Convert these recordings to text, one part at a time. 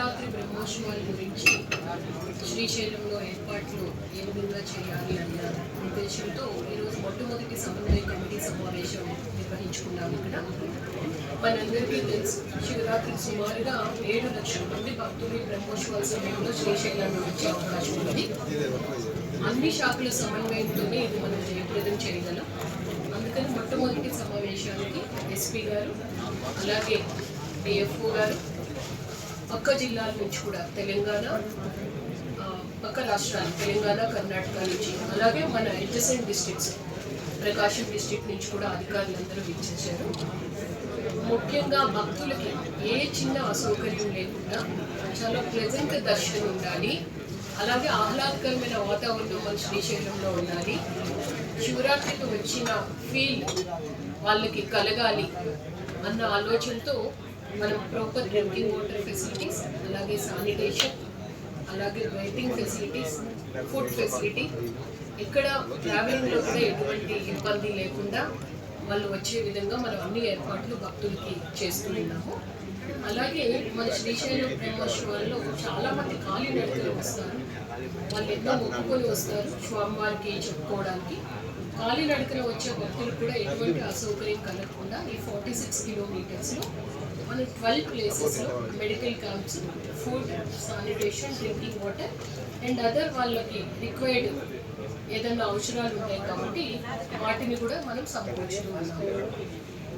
శివరాత్రి బ్రహ్మోత్సవాల గురించి శ్రీశైలంలో ఏర్పాట్లు ఏ విధంగా చేయాలి అన్న ఉద్దేశంతో ఈరోజు మొట్టమొదటి సమన్వయ కమిటీ సమావేశం నిర్వహించుకున్నాము. ఇక్కడ మనందరికీ తెలుసు, శివరాత్రి సుమారుగా 7 లక్షల మంది భక్తులు బ్రహ్మోత్సవాల సమయంలో శ్రీశైలంలో వచ్చే అవకాశం ఉంది. అన్ని శాఖల సమన్వయంతోనే ఇది మనం జయప్రదం చేయగలం. అందుకని మొట్టమొదటి సమావేశానికి ఎస్పీ గారు, అలాగే డిఎఫ్ఓ గారు, పక్క జిల్లాల నుంచి కూడా తెలంగాణ, పక్క రాష్ట్రాలు తెలంగాణ, కర్ణాటక నుంచి, అలాగే మన అడ్జసెంట్ డిస్ట్రిక్ట్స్ ప్రకాశం డిస్ట్రిక్ట్ నుంచి కూడా అధికారులందరూ విచ్చేశారు. ముఖ్యంగా భక్తులకి ఏ చిన్న అసౌకర్యం లేకుండా చాలా ప్లెజెంట్ దర్శనం ఉండాలి, అలాగే ఆహ్లాదకరమైన వాతావరణం మన శ్రీశైలంలో ఉండాలి, శివరాత్రికి వచ్చిన ఫీల్ వాళ్ళకి కలగాలి అన్న ఆలోచనతో మనం ప్రాపర్ డ్రింకింగ్ వాటర్ ఫెసిలిటీస్, అలాగే శానిటేషన్, అలాగే వెయిటింగ్ ఫెసిలిటీస్, ఫుడ్ ఫెసిలిటీ, ఇక్కడ ట్రావెలింగ్లో కూడా ఎటువంటి ఇబ్బంది లేకుండా వాళ్ళు వచ్చే విధంగా మనం అన్ని ఏర్పాట్లు భక్తులకి చేస్తున్నాము. అలాగే మన శ్రీశైలం బ్రహ్మోత్సవాల్లో చాలామంది కాలినడకలు వస్తారు. వాళ్ళు ఎంతో మొక్కుకొని వస్తారు స్వామివారికి చెప్పుకోవడానికి. కాలినడకన వచ్చే భక్తులు కూడా ఎటువంటి అసౌకర్యం కలగకుండా ఈ 46 కిలోమీటర్స్లో మన 12 ప్లేసెస్లో medical camps, food, sanitation, drinking water and other వాళ్ళకి రిక్వైర్డ్ ఏదైనా అవసరాలు ఉంటాయి కాబట్టి వాటిని కూడా మనం సమకూర్చుతూ ఉన్నాము.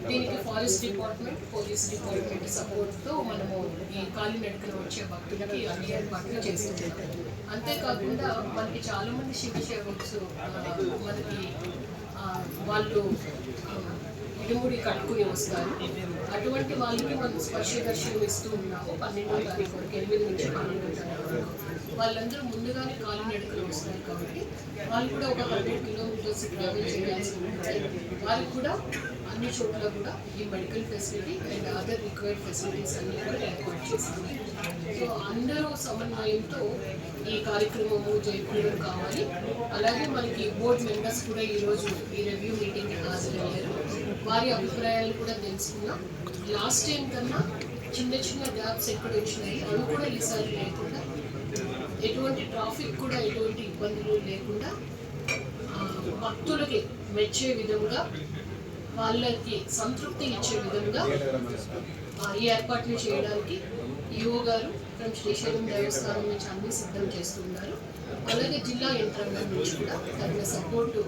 దీనికి ఫారెస్ట్ డిపార్ట్మెంట్, పోలీస్ డిపార్ట్మెంట్ సపోర్ట్తో మనము ఈ కాలినడకన వచ్చే భక్తులకి అన్ని ఏర్పాట్లు చేస్తున్నాము. అంతేకాకుండా మనకి చాలామంది శివ సేవకులు మనకి వాళ్ళు ఇరుముడి కట్టుకుని వస్తారు. అటువంటి వాళ్ళకి మనం స్పర్శ దర్శనం ఇస్తూ ఉన్నాము. 12వ తారీఖు వరకు, 8 నుంచి 12వ తారీఖు వరకు వాళ్ళందరూ ముందుగానే కాలినడకలు వస్తారు కాబట్టి వాళ్ళు కూడా ఒక 100 కిలోమీటర్స్ ట్రావెల్ చేయాల్సి ఉంటుంది. వారికి కూడా అన్ని చోట్ల కూడా ఈ medical facility and other required facilities అన్ని కూడా ఏర్పాటు చేస్తుంది. సో అందరూ సమన్వయంతో ఈ కార్యక్రమము జయప్రదం కావాలి. అలాగే మనకి బోర్డు మెంబర్స్ కూడా ఈరోజు ఈ రివ్యూ మీటింగ్కి హాజరయ్యారు. వారి అభిప్రాయాలు కూడా తెలుసుకున్నాం. లాస్ట్ టైం కన్నా చిన్న చిన్న గ్యాప్స్ ఎక్కడ వచ్చినాయి అవి కూడా ఈసారి లేకుండా, ఎటువంటి ట్రాఫిక్ కూడా ఎటువంటి ఇబ్బందులు లేకుండా భక్తులకి మెచ్చే విధంగా, వాళ్ళకి సంతృప్తి ఇచ్చే విధంగా ఈ ఏర్పాట్లు చేయడానికి ఈఓ గారు ఫ్రమ్ శ్రీశైలం దేవస్థానం నుంచి అన్ని సిద్ధం చేస్తున్నారు. అలాగే జిల్లా యంత్రాంగం నుంచి కూడా తగిన సపోర్టు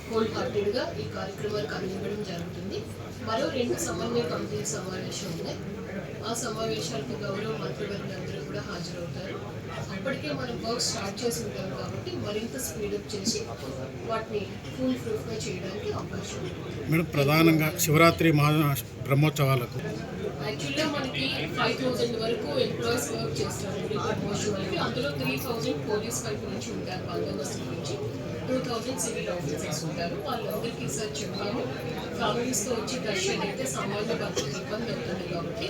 హోల్ హార్టెడ్గా ఈ కార్యక్రమానికి అందివ్వడం జరుగుతుంది. మరో 2 సమన్వయ కమిటీ సమావేశం ఉన్నాయి. ఆ సమావేశాలకు గౌరవ మంత్రివర్గులందరూ కూడా హాజరవుతారు. అప్పటికే మనం వర్క్ స్టార్ట్ చేసి ఉంటాం కాబట్టి మరింత స్పీడప్ చేసి వాటిని ఫుల్ ప్రూఫ్గా చేయడానికి అవకాశం ఉంటుంది. మేడం, ప్రధానంగా శివరాత్రి బ్రహ్మోత్సవాలకు యాక్చువల్గా మనకి 5000 వరకు ఎంప్లాయీస్ వర్క్ చేస్తారండి బ్రహ్మోత్సవాలకి. అందులో 3000 పోలీస్ వైపు నుంచి ఉంటారు, బందోబస్తు నుంచి 2000 సివిల్ ఆఫీసర్స్ ఉంటారు. వాళ్ళందరికీ సార్ చెప్పాము, ఫ్యామిలీస్తో వచ్చి దర్శనం అయితే సామాన్య భక్తులకు ఇబ్బంది అవుతుంది కాబట్టి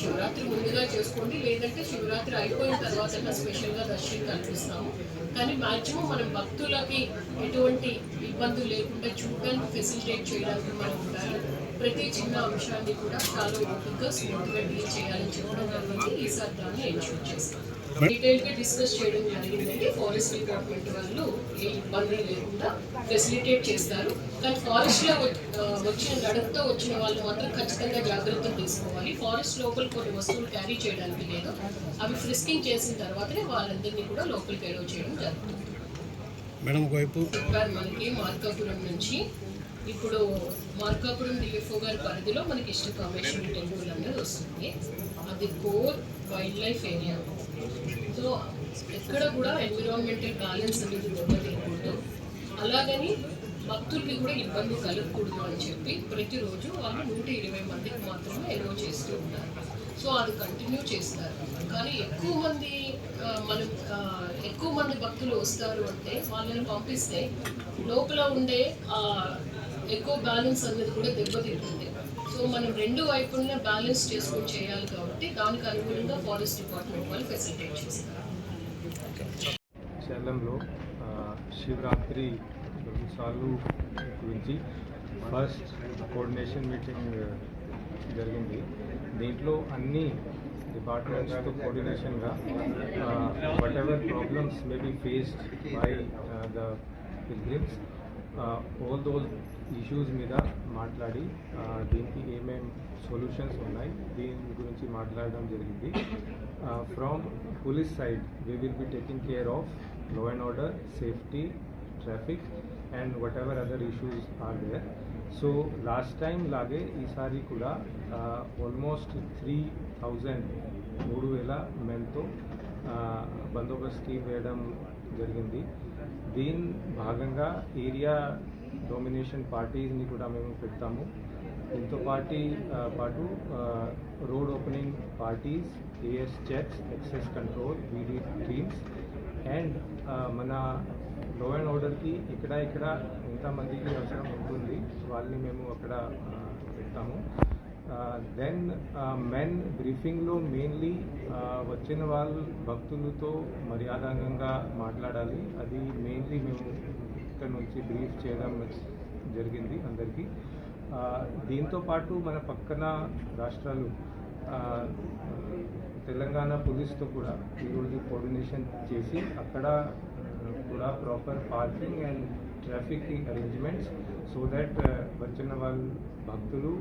శివరాత్రి ముందుగా చేసుకోండి, లేదంటే శివరాత్రి అయిపోయిన తర్వాత స్పెషల్గా దర్శనం కల్పిస్తాము. కానీ మ్యాక్సిమం మనం భక్తులకి ఎటువంటి ఇబ్బందులు లేకుండా చూడడానికి ఫెసిలిటేట్ చేయడానికి మనం ఉండాలి. ప్రతి చిన్న అంశాన్ని కూడా చాలా ఓపికగా స్మూత్గా డీల్ చేయాలని చెప్పడం జరిగింది. ఈసారి దాన్ని ఎన్షూర్ చేస్తాం. డీటెయిల్గా డిస్కస్ చేయడం జరిగిందంటే ఫారెస్ట్ డిపార్ట్మెంట్ వాళ్ళు ఏ ఇబ్బంది లేకుండా ఫెసిలిటేట్ చేస్తారు. కానీ ఫారెస్ట్లో వచ్చిన గడపతో వచ్చిన వాళ్ళు మాత్రం ఖచ్చితంగా జాగ్రత్తలు తీసుకోవాలి. ఫారెస్ట్ లోపల కొన్ని వస్తువులు క్యారీ చేయడానికి లేదు, అవి ఫ్రిస్కింగ్ చేసిన తర్వాతనే వాళ్ళందరినీ కూడా లోపలికి ఎలో చేయడం జరుగుతుంది. మేడం, ఒకవైపు మనకి మార్కాపురం నుంచి ఇప్పుడు మార్కాపురం డిఎఫ్ఓ గారి పరిధిలో మనకి ఇష్ట కామేశ్వరి టెంపుల్ అనేది వస్తుంది. అది core wild life area. So ఎక్కడ కూడా ఎన్విరాన్మెంటల్ బ్యాలెన్స్ అనేది దెబ్బతినకూడదు, అలాగని భక్తులకి కూడా ఇబ్బంది కలగకూడదు అని చెప్పి ప్రతిరోజు వాళ్ళు 120 మందికి మాత్రమే ఎలో చేస్తూ ఉంటారు. సో అది కంటిన్యూ చేస్తారు. కానీ ఎక్కువ మంది భక్తులు వస్తారు అంటే వాళ్ళని పంపిస్తే లోపల ఉండే ఎక్కువ బ్యాలెన్స్ అనేది కూడా దెబ్బతింటుంది. సో మనం 2 వైపులా బ్యాలెన్స్ చేసుకొని చేయాలి కాబట్టి దానికి అనుగుణంగా ఫారెస్ట్ డిపార్ట్మెంట్ వాళ్ళు ఫెసిలిటేట్ చేస్తారు. శైలంలో శివరాత్రి సార్లు గురించి ఫస్ట్ కోఆర్డినేషన్ మీటింగ్ జరిగింది. దీంట్లో అన్ని డిపార్ట్మెంట్స్తో కోఆర్డినేషన్గా whatever problems may be faced by the pilgrims all those issues మీద మాట్లాడి దీనికి ఏమేం సొల్యూషన్స్ ఉన్నాయి దీని గురించి మాట్లాడడం జరిగింది. From police side we will be taking care of law and order, safety, traffic and whatever other issues are there. So last time లాగే ఈసారి కూడా ఆల్మోస్ట్ 3,000 మెన్తో బందోబస్తు వేయడం జరిగింది. దీని భాగంగా ఏరియా డొమినేషన్ పార్టీస్ని కూడా మేము పెడతాము. దీంతో పాటు road opening parties, AS checks, access control, VD teams and మన లా అండ్ ఆర్డర్కి ఇక్కడ ఎంతమందికి అవసరం ఉంటుంది వాళ్ళని మేము అక్కడ పెడతాము. దెన్ మెన్ బ్రీఫింగ్లో మెయిన్లీ వచ్చిన వాళ్ళు భక్తులతో మర్యాదగా మాట్లాడాలి. అది మెయిన్లీ మేము ఇక్కడ నుంచి బ్రీఫ్ చేయడం జరిగింది అందరికీ. దీంతో పాటు మన పక్కన రాష్ట్రాలు తెలంగాణ పోలీస్తో కూడా ఈరోజు కోఆర్డినేషన్ చేసి అక్కడ కూడా proper parking and traffic arrangements so that వచ్చిన వాళ్ళు భక్తులు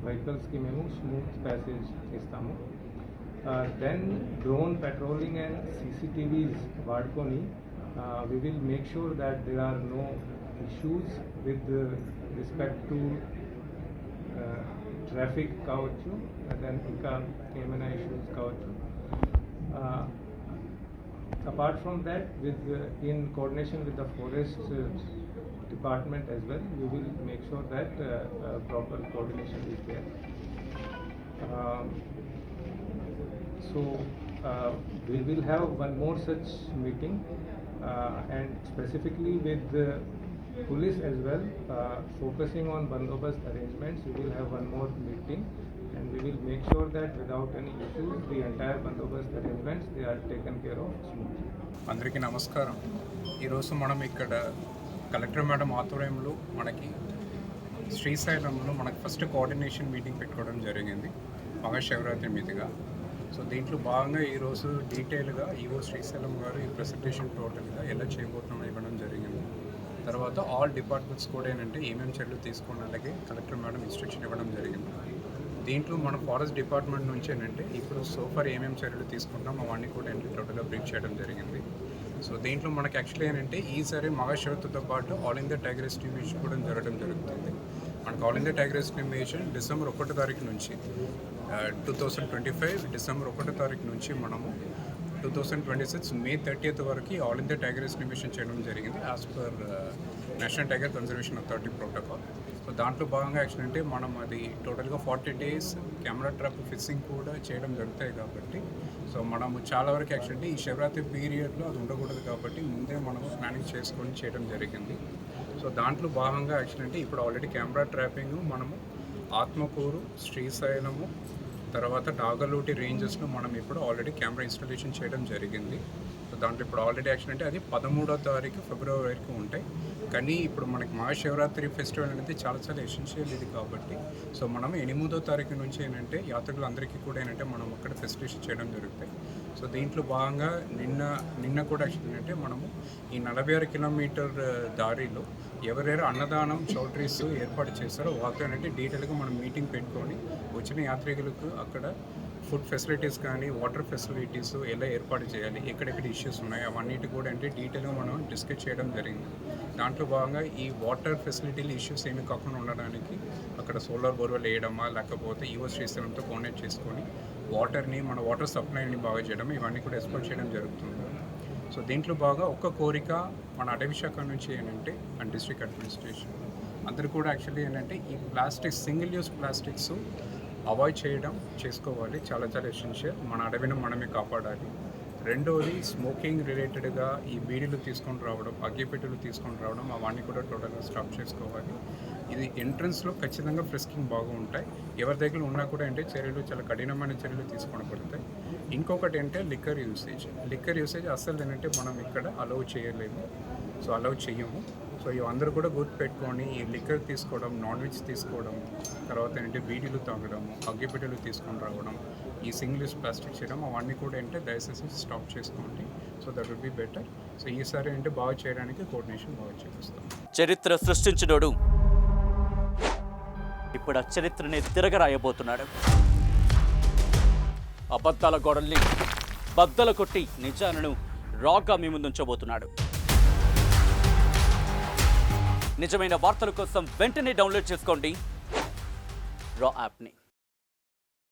వెహికల్స్కి మేము స్మూత్ ప్యాసేజ్ ఇస్తాము. Then drone patrolling and CCTVs వాడుకొని we will make sure that there are no issues with respect to traffic కావచ్చు, then ఇంకా ఏమైనా issues కావచ్చు. Apart from that, in coordination with the forest department as well, we will make sure that proper coordination is there. We will have one more such meeting and specifically with the police as well, focusing on bandobast arrangements. We will have one more meeting and we will make sure that without any issues the entire bandobast arrangements they are taken care of smoothly. అందరికీ నమస్కారం. ఈరోజు మనం ఇక్కడ collector madam ఆధ్వర్యంలో మనకి శ్రీశైలంలో మనకు first coordination meeting పెట్టుకోవడం జరిగింది మహాశివరాత్రి మీదుగా. సో దీంట్లో భాగంగా ఈరోజు డీటెయిల్గా ఈవో శ్రీశైలం గారు ఈ ప్రెజెంటేషన్ టోటల్గా ఎలా చేయబోతున్నామో ఇవ్వడం జరిగింది. తర్వాత ఆల్ డిపార్ట్మెంట్స్ కూడా ఏంటంటే ఏమేమి చర్యలు తీసుకోవడం అలాగే కలెక్టర్ మేడం ఇన్స్ట్రక్షన్ ఇవ్వడం జరిగింది. దీంట్లో మన ఫారెస్ట్ డిపార్ట్మెంట్ నుంచి ఏంటంటే ఇప్పుడు సోఫర్ ఏమేమి చర్యలు తీసుకుంటాం అవన్నీ కూడా ఏంటంటే టోటల్గా బ్రీఫ్ చేయడం జరిగింది. సో దీంట్లో మనకి యాక్చువల్లీ ఏంటంటే ఈసారి మహాశివరాత్రితో పాటు ఆల్ ఇండియా టైగర్ ఎస్టిమేషన్ కూడా జరగడం జరుగుతుంది. మనకు all India tiger estimation December 1 తారీఖు నుంచి 2025 December 1 తారీఖు నుంచి మనము 2026 May 30th వరకు ఆల్ ఇండియా టైగర్ ఎస్టిమేషన్ చేయడం జరిగింది as per national tiger conservation authority protocol. So దాంట్లో భాగంగా యాక్చువల్ అంటే మనం అది టోటల్గా 40 days కెమెరా ట్రాప్ ఫిక్సింగ్ కూడా చేయడం జరుగుతాయి కాబట్టి సో మనము చాలా వరకు యాక్చువల్ అంటే ఈ శివరాత్రి పీరియడ్లో అది ఉండకూడదు కాబట్టి ముందే మనం ప్లానింగ్ చేసుకొని చేయడం జరిగింది. సో దాంట్లో భాగంగా యాక్చువల్ అంటే ఇప్పుడు ఆల్రెడీ కెమెరా ట్రాపింగ్ మనము ఆత్మకూరు, శ్రీశైలము, తర్వాత నాగర్లోటి రేంజెస్లో మనం ఇప్పుడు ఆల్రెడీ కెమెరా ఇన్స్టాలేషన్ చేయడం జరిగింది. సో దాంట్లో ఇప్పుడు ఆల్రెడీ యాక్చువల్ అంటే అది 13వ తారీఖు ఫిబ్రవరి వరకు ఉంటాయి. కానీ ఇప్పుడు మనకి మహాశివరాత్రి ఫెస్టివల్ అనేది చాలా ఎసెన్షియల్ ఇది కాబట్టి సో మనం 8వ తారీఖు నుంచి ఏంటంటే యాత్రికులందరికీ కూడా ఏంటంటే మనం అక్కడ ఫెసిలిటేషన్ చేయడం జరుగుతాయి. సో దీంట్లో భాగంగా నిన్న కూడా యాక్చువల్ అంటే మనము ఈ 46 కిలోమీటర్ దారిలో ఎవరెవరు అన్నదానం చౌల్ట్రీస్ ఏర్పాటు చేస్తారో వాళ్ళతో ఏంటంటే డీటెయిల్గా మనం మీటింగ్ పెట్టుకొని వచ్చిన యాత్రికులకు అక్కడ ఫుడ్ ఫెసిలిటీస్ కానీ వాటర్ ఫెసిలిటీస్ ఎలా ఏర్పాటు చేయాలి, ఎక్కడెక్కడ ఇష్యూస్ ఉన్నాయి అవన్నిటి కూడా అంటే డీటెయిల్గా మనం డిస్కస్ చేయడం జరిగింది. దాంట్లో భాగంగా ఈ వాటర్ ఫెసిలిటీలు ఇష్యూస్ ఏమీ కాకుండా ఉండడానికి అక్కడ సోలార్ బోర్వెల్ వేయడమా లేకపోతే ఈవో శ్రీశైలంతో కోఆర్డినేట్ చేసుకొని వాటర్ని మన వాటర్ సప్లైని బాగా చేయడం ఇవన్నీ కూడా ఎక్స్పోర్ట్ చేయడం జరుగుతుంది. సో దీంట్లో బాగా ఒక్క కోరిక మన అటవీ శాఖ నుంచి ఏంటంటే అండ్ డిస్ట్రిక్ట్ అడ్మినిస్ట్రేషన్ అందరూ కూడా యాక్చువల్లీ ఏంటంటే ఈ plastics single use plastics avoid చేసుకోవాలి. చాలా ఎసెన్షియల్. మన అడవిని మనమే కాపాడాలి. రెండోది స్మోకింగ్ రిలేటెడ్గా ఈ బీడీలు తీసుకొని రావడం, అగ్గిపెట్టెలు తీసుకొని రావడం అవన్నీ కూడా టోటల్గా స్టాప్ చేసుకోవాలి. ఇది ఎంట్రన్స్లో ఖచ్చితంగా ఫ్రిస్కింగ్ బాగా ఉంటాయి. ఎవరి దగ్గర ఉన్నా కూడా అంటే చర్యలు చాలా కఠినమైన చర్యలు తీసుకోబడతాయి. ఇంకొకటి అంటే లిక్కర్ యూసేజ్ అస్సలు ఏంటంటే మనం ఇక్కడ అలౌ చేయలేము. సో అలౌ చెయ్యము. సో ఇవందరూ కూడా గుర్తుపెట్టుకొని ఈ లిక్కర్ తీసుకోవడం, నాన్ వెజ్ తీసుకోవడం, తర్వాత ఏంటంటే బీడీలు తాగడం, అగ్గిపెట్టెలు తీసుకొని రావడం, ఈ సింగిల్ యూస్ ప్లాస్టిక్ చేయడం, అవన్నీ కూడా ఏంటంటే దయచేసి స్టాప్ చేసుకోండి. So that would be better. So ఈసారి అంటే బాగా చేయడానికి కోఆర్డినేషన్ బాగా చేపిస్తాం. చరిత్ర సృష్టించినోడు ఇప్పుడు ఆ చరిత్రని తిరగరాయబోతున్నాడు. అబద్ధాల గోడల్ని బద్దల కొట్టి నిజాలను రాగా మీ ముందుంచబోతున్నాడు. నిజమైన వార్తల కోసం వెంటనే డౌన్లోడ్ చేసుకోండి రా యాప్ని.